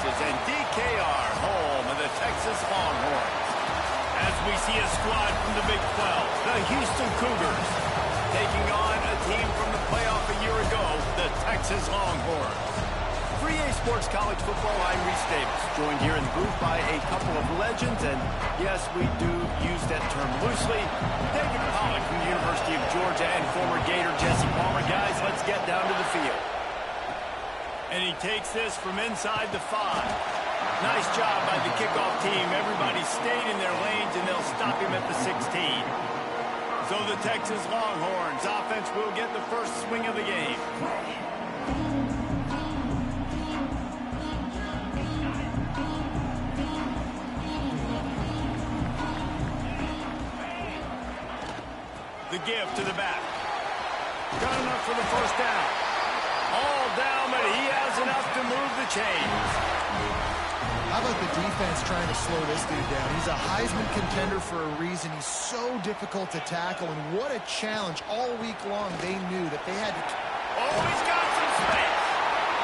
Texas and DKR, home of the Texas Longhorns. As we see a squad from the Big 12, the Houston Cougars, taking on a team from the playoff a year ago, the Texas Longhorns. For EA Sports College Football, I'm Reese Davis, joined here in the booth by a couple of legends, and yes, we do use that term loosely. David Pollock from the University of Georgia and former Gator Jesse Palmer. Guys, let's get down to the field. And he takes this from inside the 5. Nice job by the kickoff team. Everybody stayed in their lanes, and they'll stop him at the 16. So the Texas Longhorns offense will get the first swing of the game. The give to the back. Got enough for the first down. All down, but he has enough to move the chains. How about the defense trying to slow this dude down? He's a Heisman contender for a reason. He's so difficult to tackle, and what a challenge all week long. They knew that they had to... Oh, he's got some space.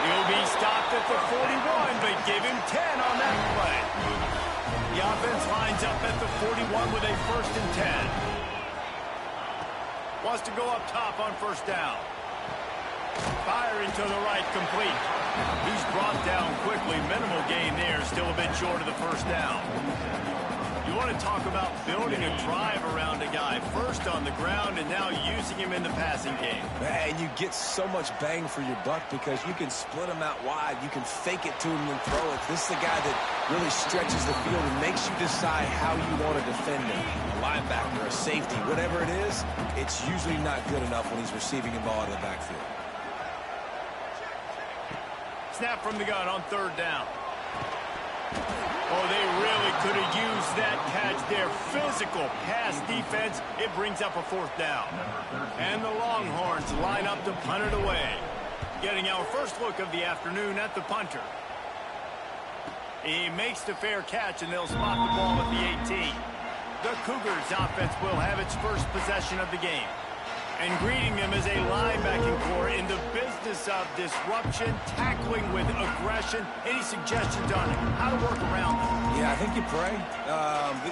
He'll be stopped at the 41, but give him 10 on that play. The offense lines up at the 41 with a 1st and 10. Wants to go up top on first down. Firing to the right, complete. He's brought down quickly. Minimal gain there. Still a bit short of the first down. You want to talk about building a drive around a guy. First on the ground and now using him in the passing game. And you get so much bang for your buck because you can split him out wide. You can fake it to him and throw it. This is the guy that really stretches the field and makes you decide how you want to defend him. A linebacker, a safety, whatever it is, it's usually not good enough when he's receiving the ball in the backfield. Snap from the gun on 3rd down. Oh, they really could have used that catch there. Physical pass defense. It brings up a 4th down. And the Longhorns line up to punt it away. Getting our first look of the afternoon at the punter. He makes the fair catch, and they'll spot the ball at the 18. The Cougars offense will have its first possession of the game. And greeting them as a linebacking core in the business of disruption, tackling with aggression. Any suggestions on how to work around them? Yeah, I think you pray.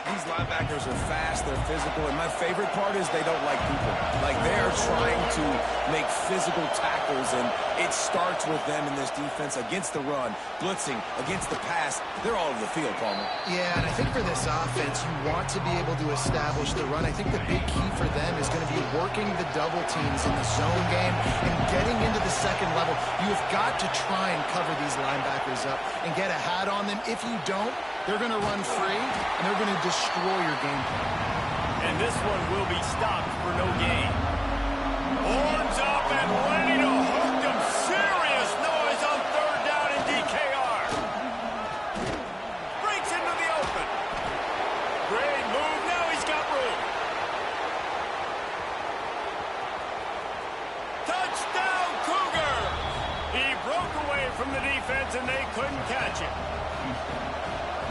These linebackers are fast, they're physical, and my favorite part is they don't like people. Like, they are trying to make physical tackles, and it starts with them in this defense against the run, blitzing, against the pass. They're all over the field, Palmer. Yeah, and I think for this offense, you want to be able to establish the run. I think the big key for them is going to be working the double teams in the zone game and getting into the second level. You have got to try and cover these linebackers up and get a hat on them. If you don't, they're going to run free and they're going to destroy your game plan. And this one will be stopped for no gain. Horns up and ready to hook them. Serious noise on 3rd down in DKR. Breaks into the open. Great move. Now he's got room. Touchdown, Cougar! He broke away from the defense, and they couldn't catch him.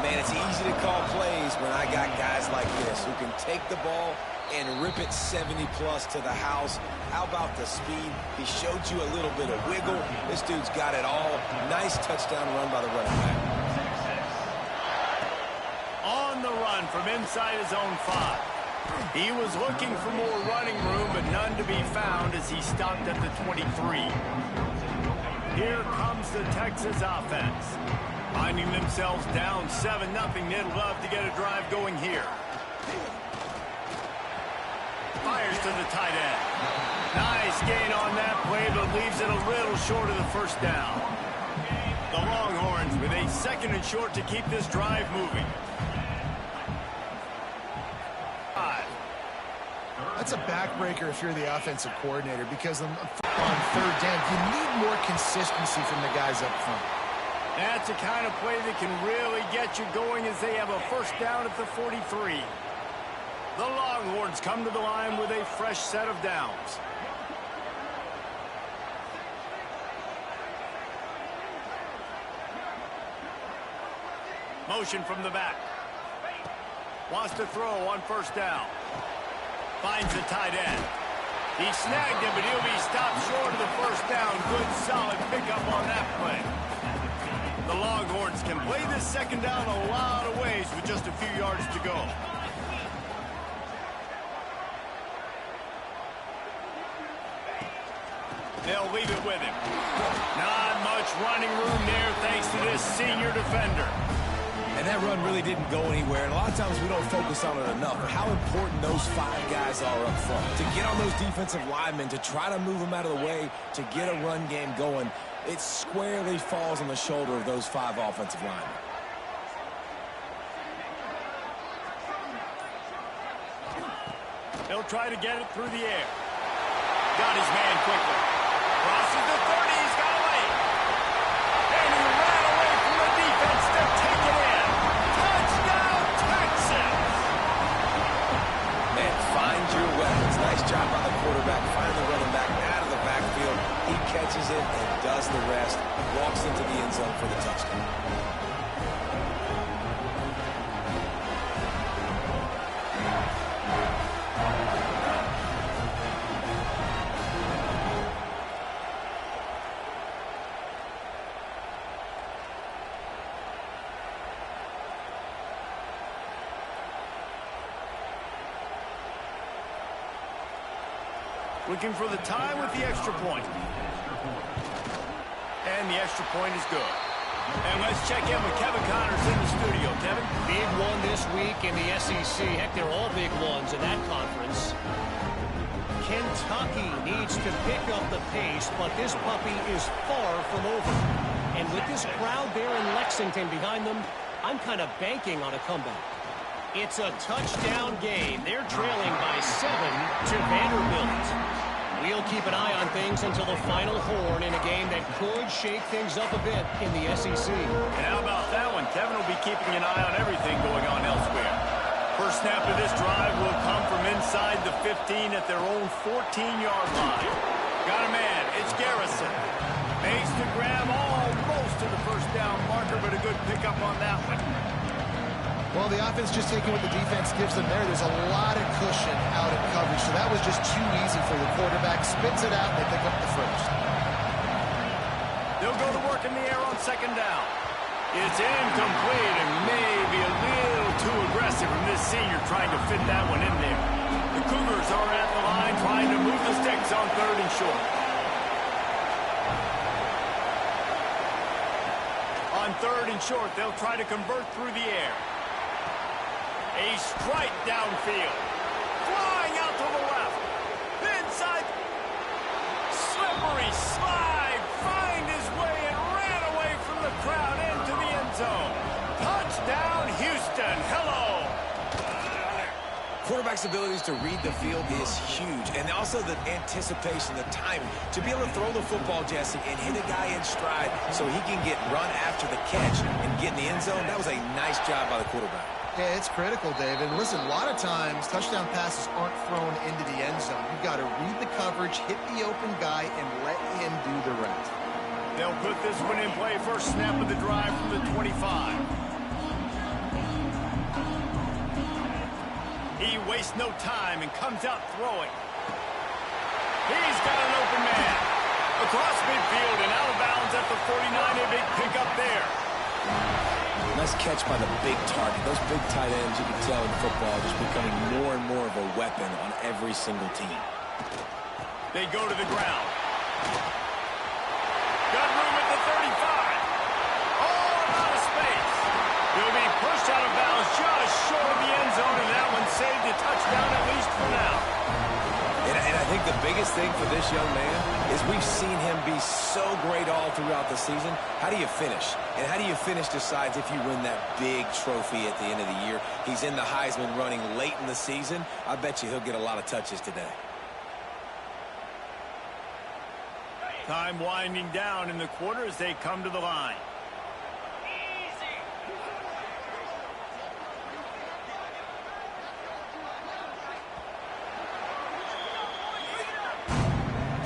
Man, it's easy to call plays when I got guys like this who can take the ball and rip it 70-plus to the house. How about the speed? He showed you a little bit of wiggle. This dude's got it all. Nice touchdown run by the running back. On the run from inside his own 5. He was looking for more running room, but none to be found as he stopped at the 23. Here comes the Texas offense. Finding themselves down 7-0, they'd love to get a drive going here. Fires to the tight end. Nice gain on that play, but leaves it a little short of the first down. The Longhorns with a 2nd and short to keep this drive moving. That's a backbreaker if you're the offensive coordinator, because on 3rd down, you need more consistency from the guys up front. That's the kind of play that can really get you going as they have a 1st down at the 43. The Longhorns come to the line with a fresh set of downs. Motion from the back. Wants to throw on 1st down. Finds the tight end. He snagged him, but he'll be stopped short of the 1st down. Good, solid pickup on that play. The Longhorns can play this second down a lot of ways with just a few yards to go. They'll leave it with him. Not much running room there thanks to this senior defender. And that run really didn't go anywhere. And a lot of times we don't focus on it enough. But how important those 5 guys are up front. To get on those defensive linemen, to try to move them out of the way, to get a run game going, it squarely falls on the shoulder of those 5 offensive linemen. They'll try to get it through the air. Got his man quickly. Crosses the 30. He's got away. And he ran away from the defense to take it in. Touchdown, Texas! Man, find your weapons. Nice job by the quarterback. Finally running back out of the backfield. He catches it and does the rest. Walks into the end zone for the touchdown. Looking for the tie with the extra point. And the extra point is good. And let's check in with Kevin Connors in the studio. Kevin? Big one this week in the SEC. Heck, they're all big ones in that conference. Kentucky needs to pick up the pace, but this puppy is far from over. And with this crowd there in Lexington behind them, I'm kind of banking on a comeback. It's a touchdown game. They're trailing by 7 to Vanderbilt. We'll keep an eye on things until the final horn in a game that could shake things up a bit in the SEC. And how about that one? Kevin will be keeping an eye on everything going on elsewhere. First snap of this drive will come from inside the 15 at their own 14-yard line. Got a man. It's Garrison. Makes the grab almost to the first down marker, but a good pickup on that one. Well, the offense just taking what the defense gives them there. There's a lot of cushion out in coverage, so that was just too easy for the quarterback. Spits it out, and they pick up the first. They'll go to work in the air on second down. It's incomplete and maybe a little too aggressive from this senior trying to fit that one in there. The Cougars are at the line trying to move the sticks on 3rd and short. On 3rd and short, they'll try to convert through the air. A strike downfield. Flying out to the left. Inside. Slippery slide. Find his way and ran away from the crowd into the end zone. Touchdown, Houston. Hello. Quarterback's abilities to read the field is huge. And also the anticipation, the timing. To be able to throw the football, Jesse, and hit a guy in stride so he can get run after the catch and get in the end zone, that was a nice job by the quarterback. Yeah, it's critical, David. Listen, a lot of times touchdown passes aren't thrown into the end zone. You've got to read the coverage, hit the open guy, and let him do the rest. They'll put this one in play. First snap of the drive from the 25. He wastes no time and comes out throwing. He's got an open man. Across midfield and out of bounds at the 49. A big pickup there. Nice catch by the big target. Those big tight ends, you can tell in football, are just becoming more and more of a weapon on every single team. They go to the ground. Got room at the 35. Oh, out of space. He'll be pushed out of bounds just short of the end zone, and that one saved a touchdown at least for now. And I think the biggest thing for this young man is we've seen him be so great all throughout the season. How do you finish? And how do you finish decides if you win that big trophy at the end of the year. He's in the Heisman running late in the season. I bet you he'll get a lot of touches today. Time winding down in the quarter as they come to the line.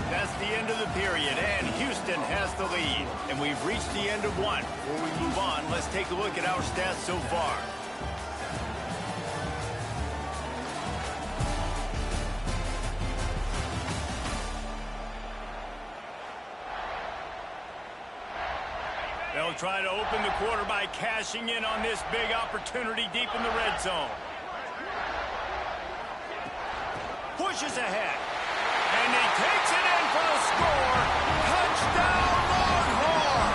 That's the end of the period, and Houston has the lead. And we've reached the end of one. Before we move on, let's take a look at our stats so far. They'll They'll try to open the quarter by cashing in on this big opportunity deep in the red zone. Pushes ahead. And he takes it in for the score. Touchdown, Longhorn!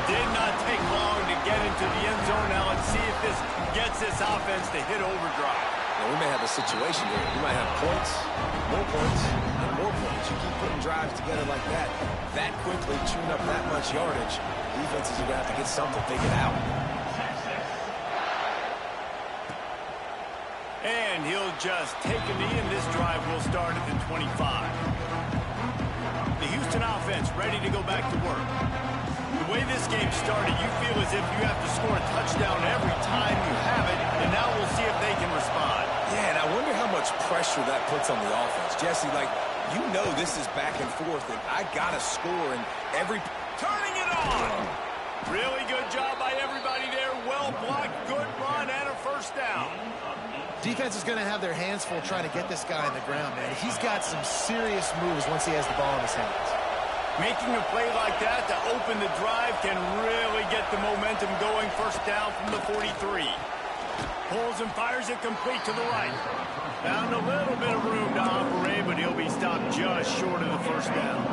Did not take long to get into the end zone. Now let's see if this gets this offense to hit overdrive. Now, we may have a situation here. We might have points, and more points. You keep putting drives together like that quickly, chewing up that much yardage, defenses are going to have to get something figured out. And he'll just take a knee, and this drive will start at the 25. The Houston offense ready to go back to work. The way this game started, you feel as if you have to score a touchdown every time you have it, and now we'll see if they can respond. Yeah, and I wonder how much pressure that puts on the offense. Jesse, like, you know this is back and forth, and I got to score in every... Turning it on! Really good job by everybody there. Well blocked, good run, and a first down. Defense is going to have their hands full trying to get this guy on the ground, man. He's got some serious moves once he has the ball in his hands. Making a play like that to open the drive can really get the momentum going. First down from the 43. Pulls and fires it complete to the right. Found a little bit of room to operate, but he'll be stopped just short of the first down.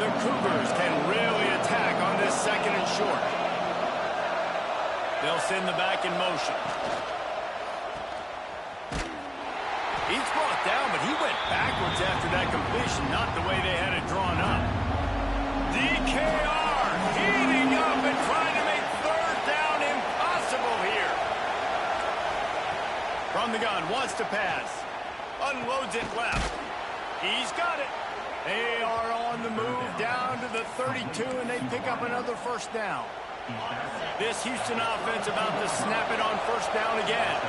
The Cougars can really attack on this second and short. They'll send the back in motion. He's brought down, but he went backwards after that completion, not the way they had it drawn up. DKR heating up and trying to make third down impossible here. From the gun, wants to pass. Unloads it left. He's got it. They are on the move down to the 32, and they pick up another first down. This Houston offense about to snap it on first down again.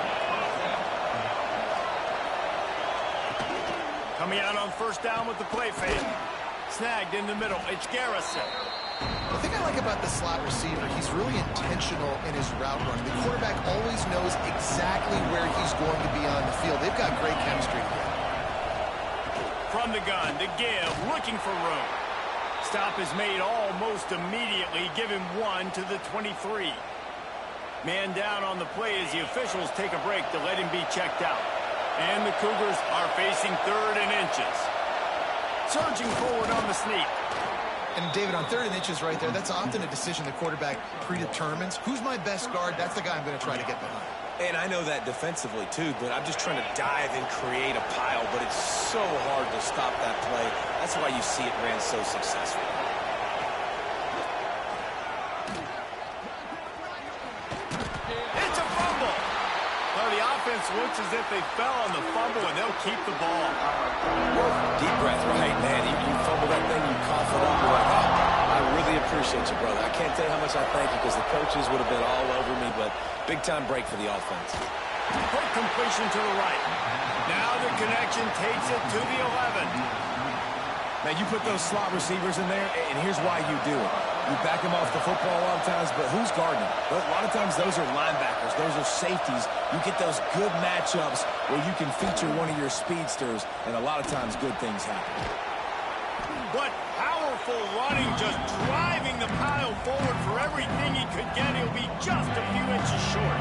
Coming out on first down with the play fake. Snagged in the middle. It's Garrison. The thing I like about the slot receiver, he's really intentional in his route run. The quarterback always knows exactly where he's going to be on the field. They've got great chemistry together. From the gun, the give, looking for room. Stop is made almost immediately. Give him one to the 23. Man down on the play as the officials take a break to let him be checked out. And the Cougars are facing third and inches. Surging forward on the sneak. And, David, on third and inches right there, that's often a decision the quarterback predetermines. Who's my best guard? That's the guy I'm going to try to get behind. And I know that defensively, too, but I'm just trying to dive and create a pile, but it's so hard to stop that play. That's why you see it ran so successful. It's a fumble. Well, the offense looks as if they fell on the fumble, and they'll keep the ball. Deep breath, right, man. You fumble that thing, you cough it up. You're like, oh, I really appreciate you, brother. I can't tell you how much I thank you because the coaches would have been all over me, but big-time break for the offense. Quick completion to the right. Now the connection takes it to the 11. Now, you put those slot receivers in there, and here's why you do it. You back them off the football a lot of times, but who's guarding? A lot of times those are linebackers. Those are safeties. You get those good matchups where you can feature one of your speedsters, and a lot of times good things happen. But powerful running, just driving the pile forward for everything he could get. He'll be just a few inches short.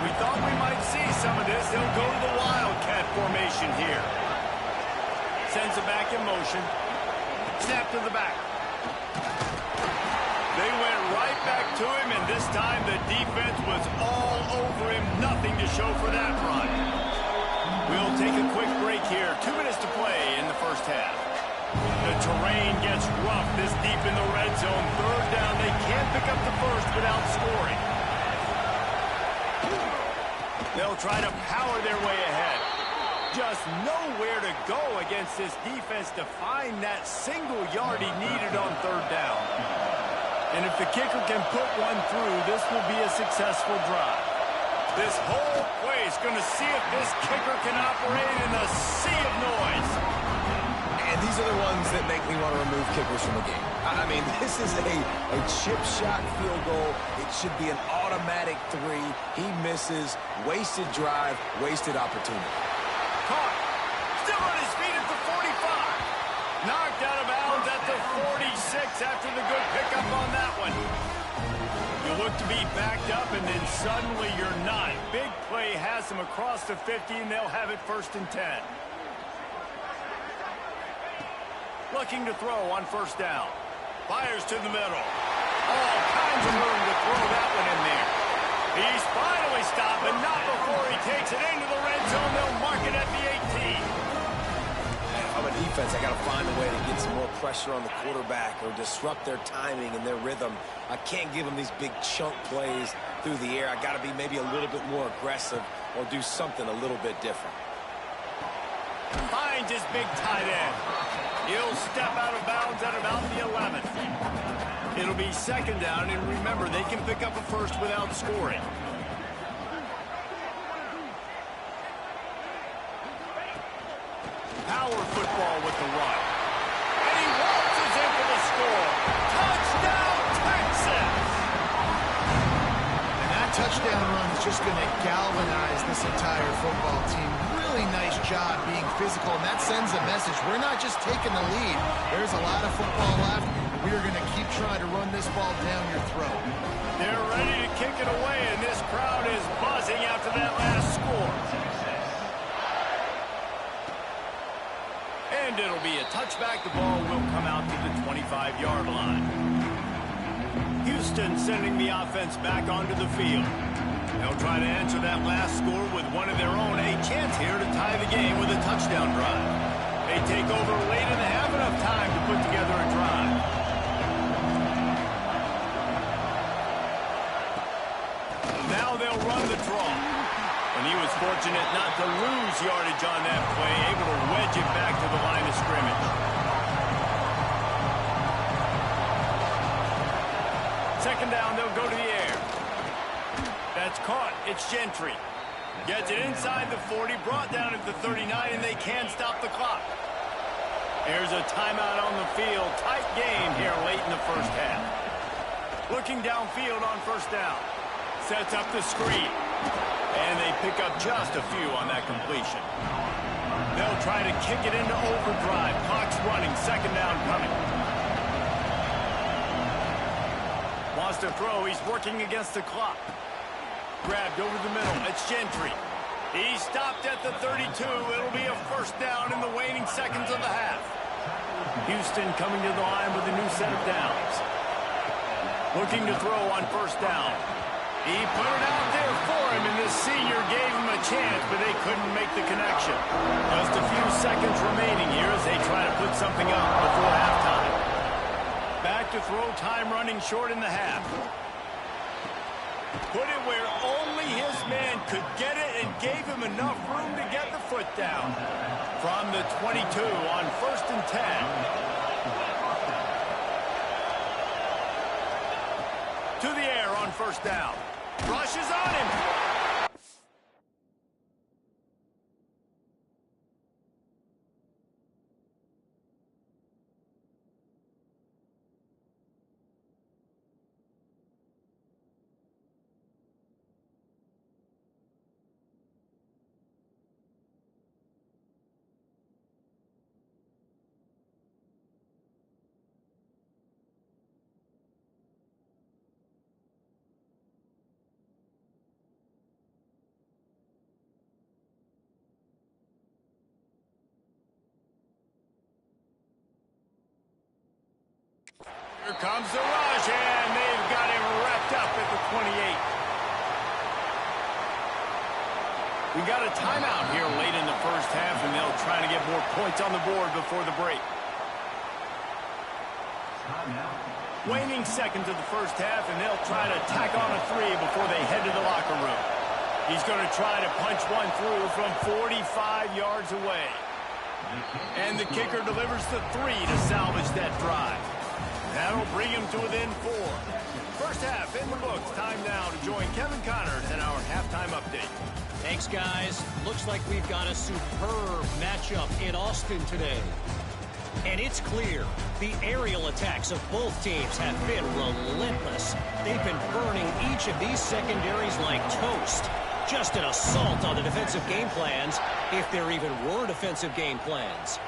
We thought we might see some of this. He'll go to the Wildcat formation here. Sends it back in motion. Snap to the back. They went right back to him, and this time the defense was all over him. Nothing to show for that run. We'll take a quick break here. 2 minutes to play in the first half. The terrain gets rough this deep in the red zone. Third down. They can't pick up the first without scoring. They'll try to power their way ahead. Just nowhere to go against this defense to find that single yard he needed on third down. And if the kicker can put one through, this will be a successful drive. This whole place going to see if this kicker can operate in a sea of noise. And these are the ones that make me want to remove kickers from the game. I mean, this is a chip shot field goal. It should be an automatic 3. He misses. Wasted drive, wasted opportunity. Caught. Still on his feet at the 45. Knocked out of bounds at the 46 after the good pickup on that one. You look to be backed up, and then suddenly you're not. Big play has them across the 50, and they'll have it 1st and 10. Looking to throw on 1st down. Fires to the middle. All kinds of room to throw that one in there. He's finally stopped, but not before he takes it into the red zone. They'll mark it at the 18. If I'm a defense, I got to find a way to get some more pressure on the quarterback or disrupt their timing and their rhythm. I can't give them these big chunk plays through the air. I got to be maybe a little bit more aggressive or do something a little bit different. Finds his big tight end. He'll step out of bounds at about the 11. It'll be 2nd down, and remember, they can pick up a first without scoring. Power football with the run. And he waltzes in for the score. Touchdown, Texas! And that touchdown run is just going to galvanize this entire football team. Really nice job being physical, and that sends a message. We're not just taking the lead. There's a lot of football left. We are going to keep trying to run this ball down your throat. They're ready to kick it away, and this crowd is buzzing after that last score. And it'll be a touchback. The ball will come out to the 25-yard line. Houston sending the offense back onto the field. They'll try to answer that last score with one of their own. A chance here to tie the game with a touchdown drive. They take over late and they have enough time to put together a drive. Now they'll run the draw. And he was fortunate not to lose yardage on that play, able to wedge it back to the line of scrimmage. 2nd down, they'll go to the air. That's caught. It's Gentry. Gets it inside the 40, brought down at the 39, and they can't stop the clock. There's a timeout on the field. Tight game here late in the 1st half. Looking downfield on 1st down. Sets up the screen. And they pick up just a few on that completion. They'll try to kick it into overdrive. Clock's running. 2nd down coming. Wants to throw. He's working against the clock. Grabbed over the middle. It's Gentry. He stopped at the 32. It'll be a 1st down in the waning seconds of the half. Houston coming to the line with a new set of downs. Looking to throw on 1st down. He put it out there for him, and the senior gave him a chance, but they couldn't make the connection. Just a few seconds remaining here as they try to put something up before halftime. Back to throw, time running short in the half. Put it where only his man could get it and gave him enough room to get the foot down. From the 22 on 1st and 10. To the air on 1st down. Rushes on him. Here comes the rush, and they've got him wrapped up at the 28. We got a timeout here late in the 1st half, and they'll try to get more points on the board before the break. Waning seconds of the 1st half, and they'll try to tack on a 3 before they head to the locker room. He's going to try to punch one through from 45 yards away. And the kicker delivers the 3 to salvage that drive. That'll bring him to within 4. 1st half in the books. Time now to join Kevin Connors in our halftime update. Thanks, guys. Looks like we've got a superb matchup in Austin today. And it's clear, the aerial attacks of both teams have been relentless. They've been burning each of these secondaries like toast. Just an assault on the defensive game plans, if there even were defensive game plans.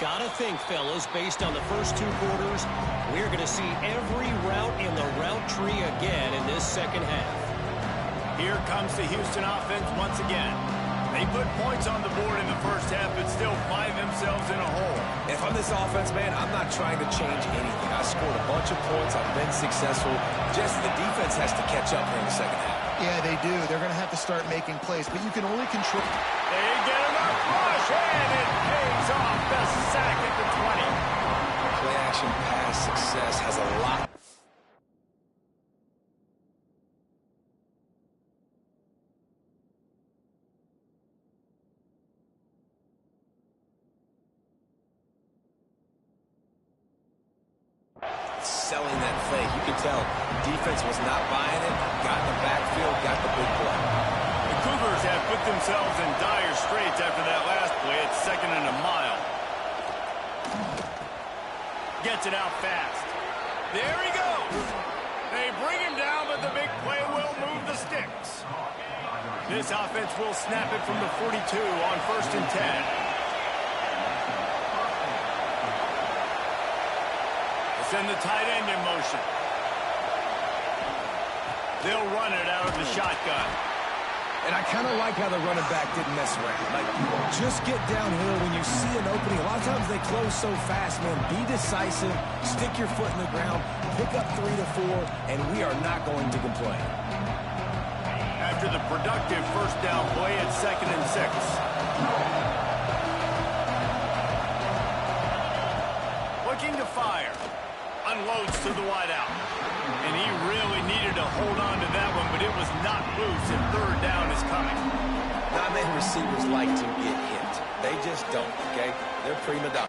Gotta think, fellas, based on the first 2 quarters, we're going to see every route in the route tree again in this second half. Here comes the Houston offense once again. They put points on the board in the first half, but still find themselves in a hole. If I'm this offense, man, I'm not trying to change anything. I scored a bunch of points. I've been successful. Just the defense has to catch up here in the second half. Yeah, they do. They're going to have to start making plays, but you can only control. They get him up, rush, and it pays off. The sack at the 20. Play action pass success has a lot. Selling that fake. You can tell defense was not buying it. Got in the backfield, got the big play. The Cougars have put themselves in dire straits after that last play. It's 2nd and a mile. Gets it out fast. There he goes. They bring him down, but the big play will move the sticks. This offense will snap it from the 42 on 1st and 10. Send the tight end in motion. They'll run it out of the shotgun. And I kind of like how the running back didn't mess around. Like, just get downhill when you see an opening. A lot of times they close so fast, man. Be decisive. Stick your foot in the ground. Pick up 3 to 4, and we are not going to complain. After the productive first down play, it's 2nd and 6. Looking to fire. Unloads to the wideout. And he really needed to hold on to that one, but it was not loose, and 3rd down is coming. Not many receivers like to get hit. They just don't, okay? They're prima donna.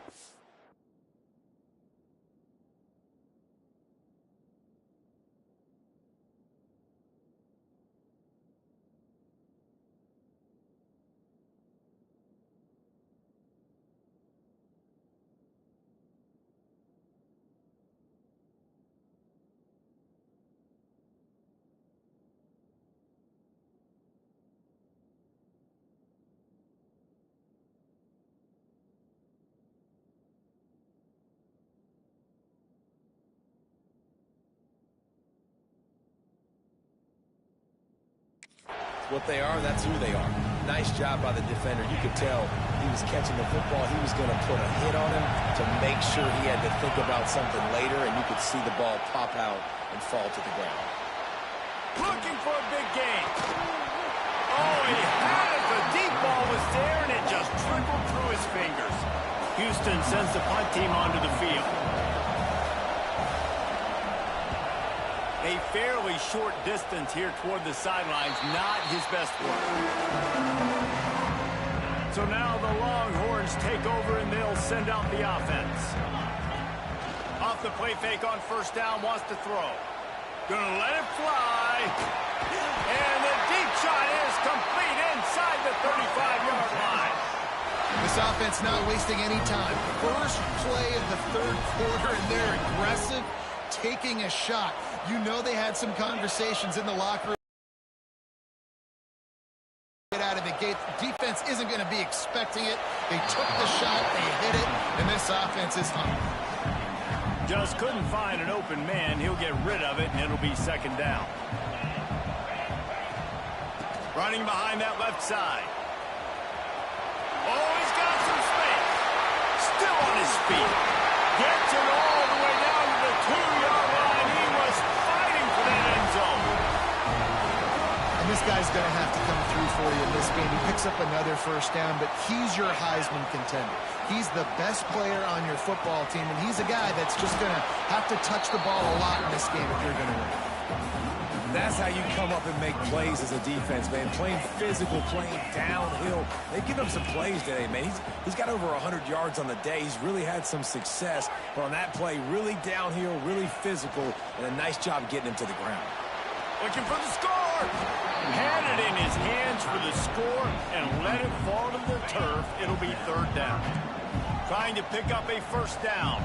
What they are, that's who they are. Nice job by the defender. You could tell he was catching the football. He was going to put a hit on him to make sure he had to think about something later, and you could see the ball pop out and fall to the ground. Looking for a big gain. Oh, he had it. The deep ball was there, and it just trickled through his fingers. Houston sends the punt team onto the field. A fairly short distance here toward the sidelines, not his best work. So now the Longhorns take over and they'll send out the offense. Off the play fake on 1st down, wants to throw. Gonna let it fly. And the deep shot is complete inside the 35-yard line. This offense not wasting any time. First play of the 3rd quarter, and they're aggressive, taking a shot. You know they had some conversations in the locker room. Get out of the gate. Defense isn't going to be expecting it. They took the shot, they hit it, and this offense is hungry. Just couldn't find an open man. He'll get rid of it, and it'll be 2nd down. Running behind that left side. Oh, he's got some space. Still on his feet. Gets it all the way down to the 2-yard line. He was fighting for that end zone. And this guy's going to have to come through for you in this game. He picks up another 1st down, but he's your Heisman contender. He's the best player on your football team, and he's a guy that's just going to have to touch the ball a lot in this game if you're going to win. That's how you come up and make plays as a defense, man. Playing physical, playing downhill. They've given him some plays today, man. He's got over 100 yards on the day. He's really had some success. But on that play, really downhill, really physical, and a nice job getting him to the ground. Looking for the score. Had it in his hands for the score and let it fall to the turf. It'll be 3rd down. Trying to pick up a 1st down.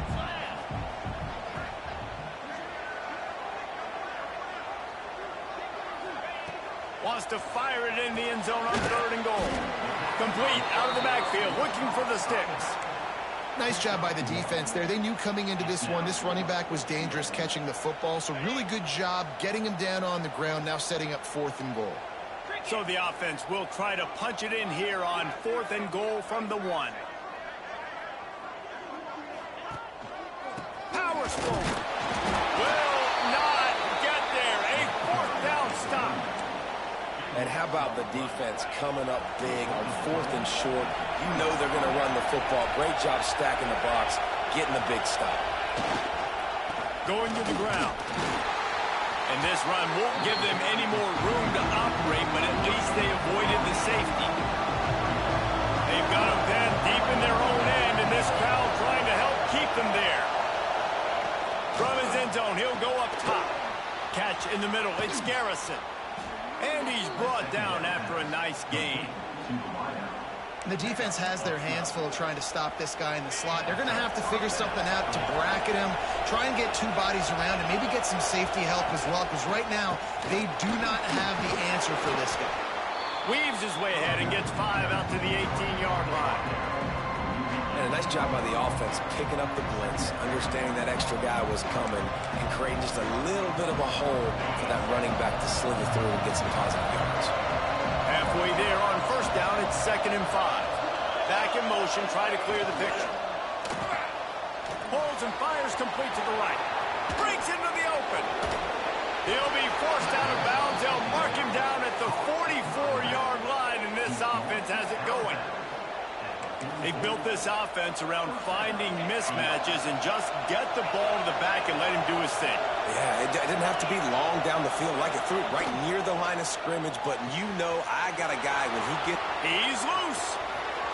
Wants to fire it in the end zone on 3rd and goal. Complete out of the backfield, looking for the sticks. Nice job by the defense there. They knew coming into this one, this running back was dangerous catching the football, so really good job getting him down on the ground, now setting up 4th and goal. So the offense will try to punch it in here on 4th and goal from the 1. Power stroke. Will not get there. A 4th down stop. And how about the defense coming up big on 4th and short? You know they're going to run the football. Great job stacking the box, getting the big stop. Going to the ground. And this run won't give them any more room to operate, but at least they avoided the safety. They've got them then deep in their own end, and this crowd trying to help keep them there. From his end zone, he'll go up top. Catch in the middle. It's Garrison. And he's brought down after a nice gain. The defense has their hands full trying to stop this guy in the slot. They're going to have to figure something out to bracket him, try and get 2 bodies around, and maybe get some safety help as well, because right now they do not have the answer for this guy. Weaves his way ahead and gets 5 out to the 18-yard line. And a nice job by the offense picking up the blitz, understanding that extra guy was coming, and creating just a little bit of a hole for that running back to slither through and get some positive yards. Halfway there on 1st down, it's 2nd and 5. Back in motion, try to clear the picture. Holds and fires complete to the right. Breaks into the open. He'll be forced out of bounds. They'll mark him down at the 44-yard line, and this offense has it going. They built this offense around finding mismatches and just get the ball to the back and let him do his thing. Yeah, it didn't have to be long down the field like it threw it right near the line of scrimmage, but you know I got a guy when he gets... He's loose.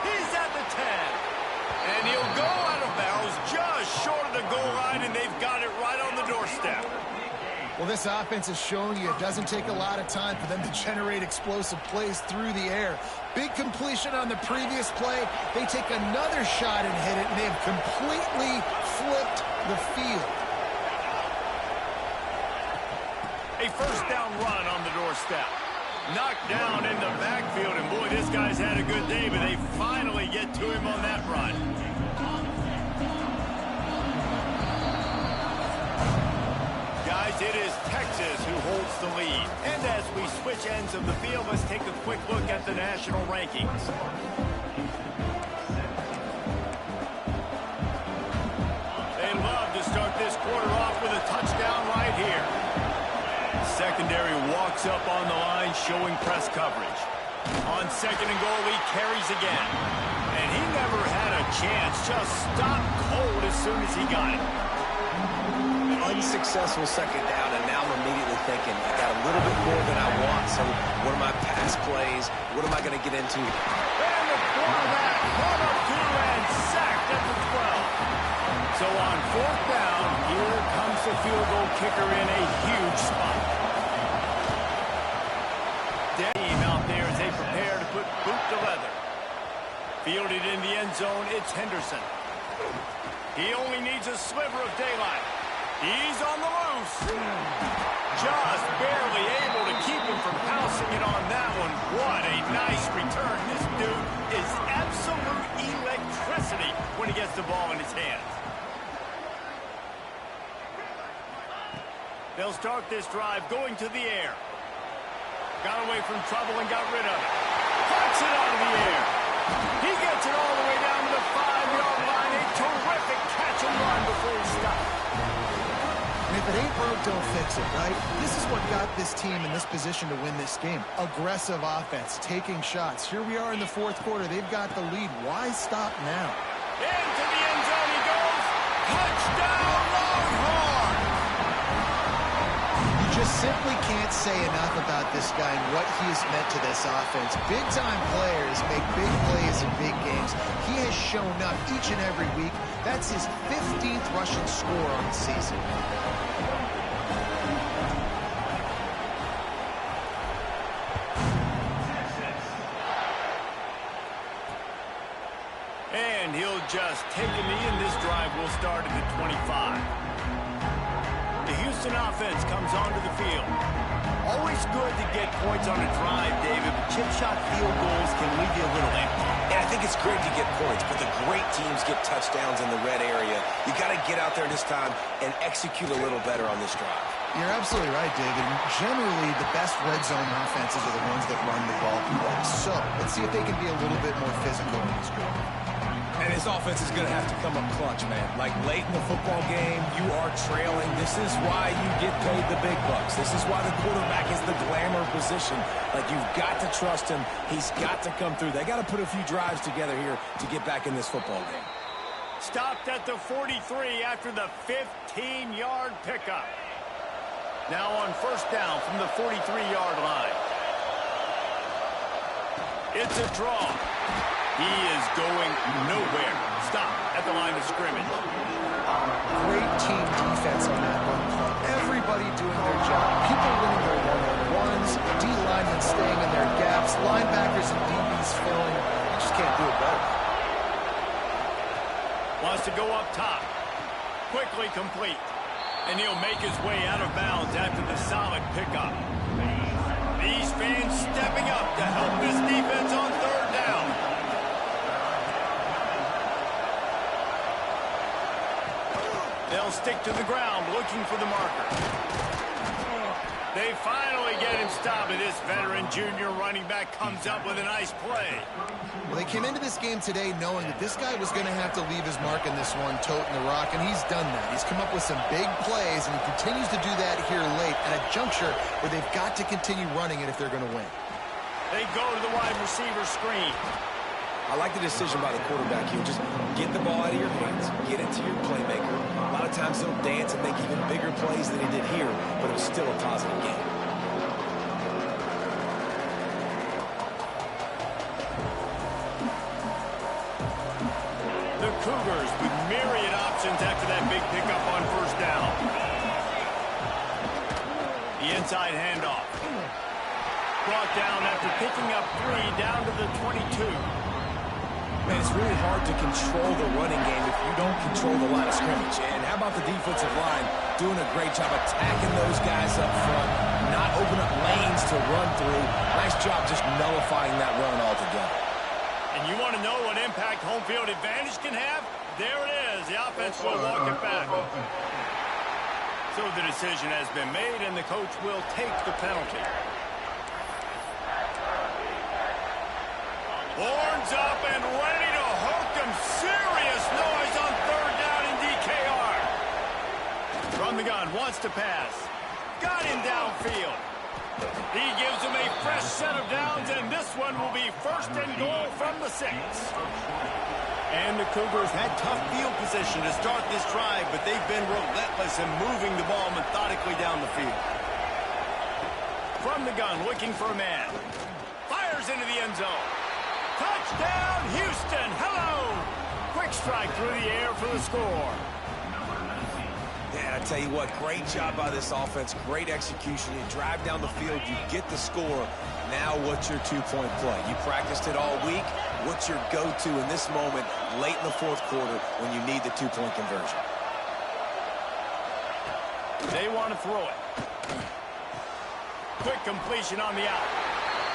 He's at the 10. And he'll go out of bounds just short of the goal line, and they've got it right on the doorstep. Well, this offense is showing you it doesn't take a lot of time for them to generate explosive plays through the air. Big completion on the previous play. They take another shot and hit it, and they have completely flipped the field. A 1st down run on the doorstep. Knocked down in the backfield, and boy, this guy's had a good day, but they finally get to him on that run. Guys, it is Texas who holds the lead. And as we switch ends of the field, let's take a quick look at the national rankings. They love to start this quarter off with a touchdown right here. Secondary walks up on the line, showing press coverage. On 2nd and goal, he carries again. And he never had a chance, just stopped cold as soon as he got it. Unsuccessful 2nd down, and now I'm immediately thinking, I got a little bit more than I want, so what are my pass plays? What am I going to get into? And the quarterback brought up through and sacked at the 12. So on 4th down, here comes the field goal kicker in a huge spot. Team out there as they prepare to put boot to leather. Fielded in the end zone, it's Henderson. He only needs a sliver of daylight. He's on the loose. Just barely able to keep him from pouncing it on that one. What a nice return. This dude is absolute electricity when he gets the ball in his hands. They'll start this drive going to the air. Got away from trouble and got rid of it. Puts it out of the air. He gets it all the way down to the 5-yard line. A terrific catch and run before he stopped. And if it ain't broke, don't fix it, right? This is what got this team in this position to win this game. Aggressive offense, taking shots. Here we are in the 4th quarter. They've got the lead. Why stop now? Into the end zone he goes. Touchdown, Longhorn! You just simply can't say enough about this guy and what he has meant to this offense. Big-time players make big plays in big games. He has shown up each and every week. That's his 15th rushing score on the season. And he'll just take a knee, and this drive will start at the 25. The Houston offense comes onto the field. Always good to get points on a drive, David, but chip shot field goals can leave you a little empty. And I think it's great to get points, but the great teams get touchdowns in the red area. You got to get out there this time and execute a little better on this drive. You're absolutely right, David. Generally, the best red zone offenses are the ones that run the ball best. So let's see if they can be a little bit more physical in this drive. And his offense is going to have to come up clutch, man. Like late in the football game, you are trailing. This is why you get paid the big bucks. This is why the quarterback is the glamour position. Like, you've got to trust him. He's got to come through. They got to put a few drives together here to get back in this football game. Stopped at the 43 after the 15-yard pickup. Now on first down from the 43-yard line. It's a draw. He is going nowhere. Stop at the line of scrimmage. Great team defense on that run play. Everybody doing their job. People winning their one-on-ones. D-linemen staying in their gaps. Linebackers and DBs filling. You just can't do it better. Wants to go up top. Quickly complete. And he'll make his way out of bounds after the solid pickup. These fans stepping up to help this defense on third down. They'll stick to the ground looking for the marker. They finally get him stopped, and this veteran junior running back comes up with a nice play. Well, they came into this game today knowing that this guy was going to have to leave his mark in this one, toting the rock, and he's done that. He's come up with some big plays, and he continues to do that here late at a juncture where they've got to continue running it if they're going to win. They go to the wide receiver screen. I like the decision by the quarterback here. Just get the ball out of your hands, get it to your playmaker. A lot of times he'll dance and make even bigger plays than he did here, but it was still a positive game. The Cougars with myriad options after that big pickup on first down. The inside handoff. Brought down after picking up 3 down to the 22. Man, it's really hard to control the running game if you don't control the line of scrimmage. And how about the defensive line doing a great job attacking those guys up front, not opening up lanes to run through. Nice job just nullifying that run altogether. And you want to know what impact home field advantage can have? There it is. The offense will walk it back. So the decision has been made, and the coach will take the penalty. Horns up and ready to hook him. Serious noise on third down in DKR. From the gun, wants to pass. Got him downfield. He gives him a fresh set of downs, and this one will be first and goal from the 6. And the Cougars had tough field position to start this drive, but they've been relentless in moving the ball methodically down the field. From the gun, looking for a man. Fires into the end zone. Touchdown, Houston. Hello. Quick strike through the air for the score. Man, I tell you what, great job by this offense. Great execution. You drive down the field, you get the score. Now what's your two-point play? You practiced it all week. What's your go-to in this moment late in the fourth quarter when you need the two-point conversion? They want to throw it. Quick completion on the out.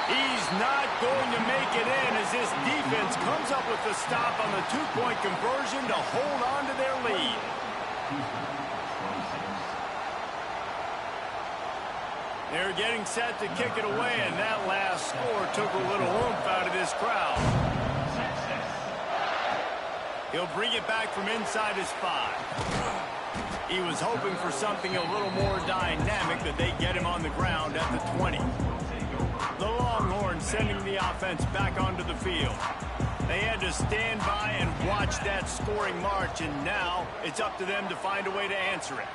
He's not going to make it in as this defense comes up with the stop on the two-point conversion to hold on to their lead. They're getting set to kick it away, and that last score took a little oomph out of this crowd. He'll bring it back from inside his 5. He was hoping for something a little more dynamic, that they get him on the ground at the 20. The Longhorns sending the offense back onto the field. They had to stand by and watch that scoring march, and now it's up to them to find a way to answer it.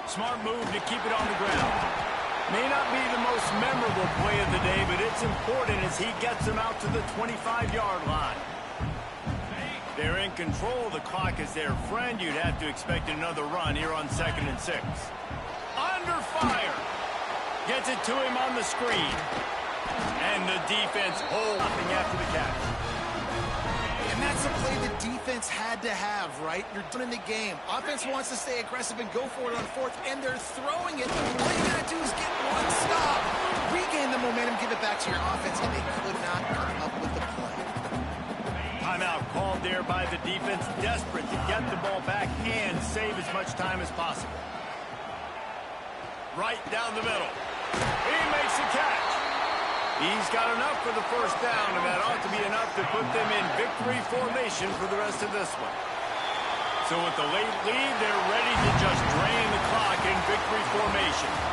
Smart move to keep it on the ground. May not be the most memorable play of the day, but it's important as he gets them out to the 25-yard line. They're in control. The clock is their friend. You'd have to expect another run here on 2nd and 6. Under fire. Gets it to him on the screen. And the defense holds nothing after the catch. And that's the play the defense had to have, right? You're done in the game. Offense wants to stay aggressive and go for it on fourth, and they're throwing it. All you got to do is get one stop, regain the momentum, give it back to your offense, and they could not come up with the play. Timeout called there by the defense, desperate to get the ball back and save as much time as possible. Right down the middle. He makes a catch. He's got enough for the first down, and that ought to be enough to put them in victory formation for the rest of this one. So with the late lead, they're ready to just drain the clock in victory formation.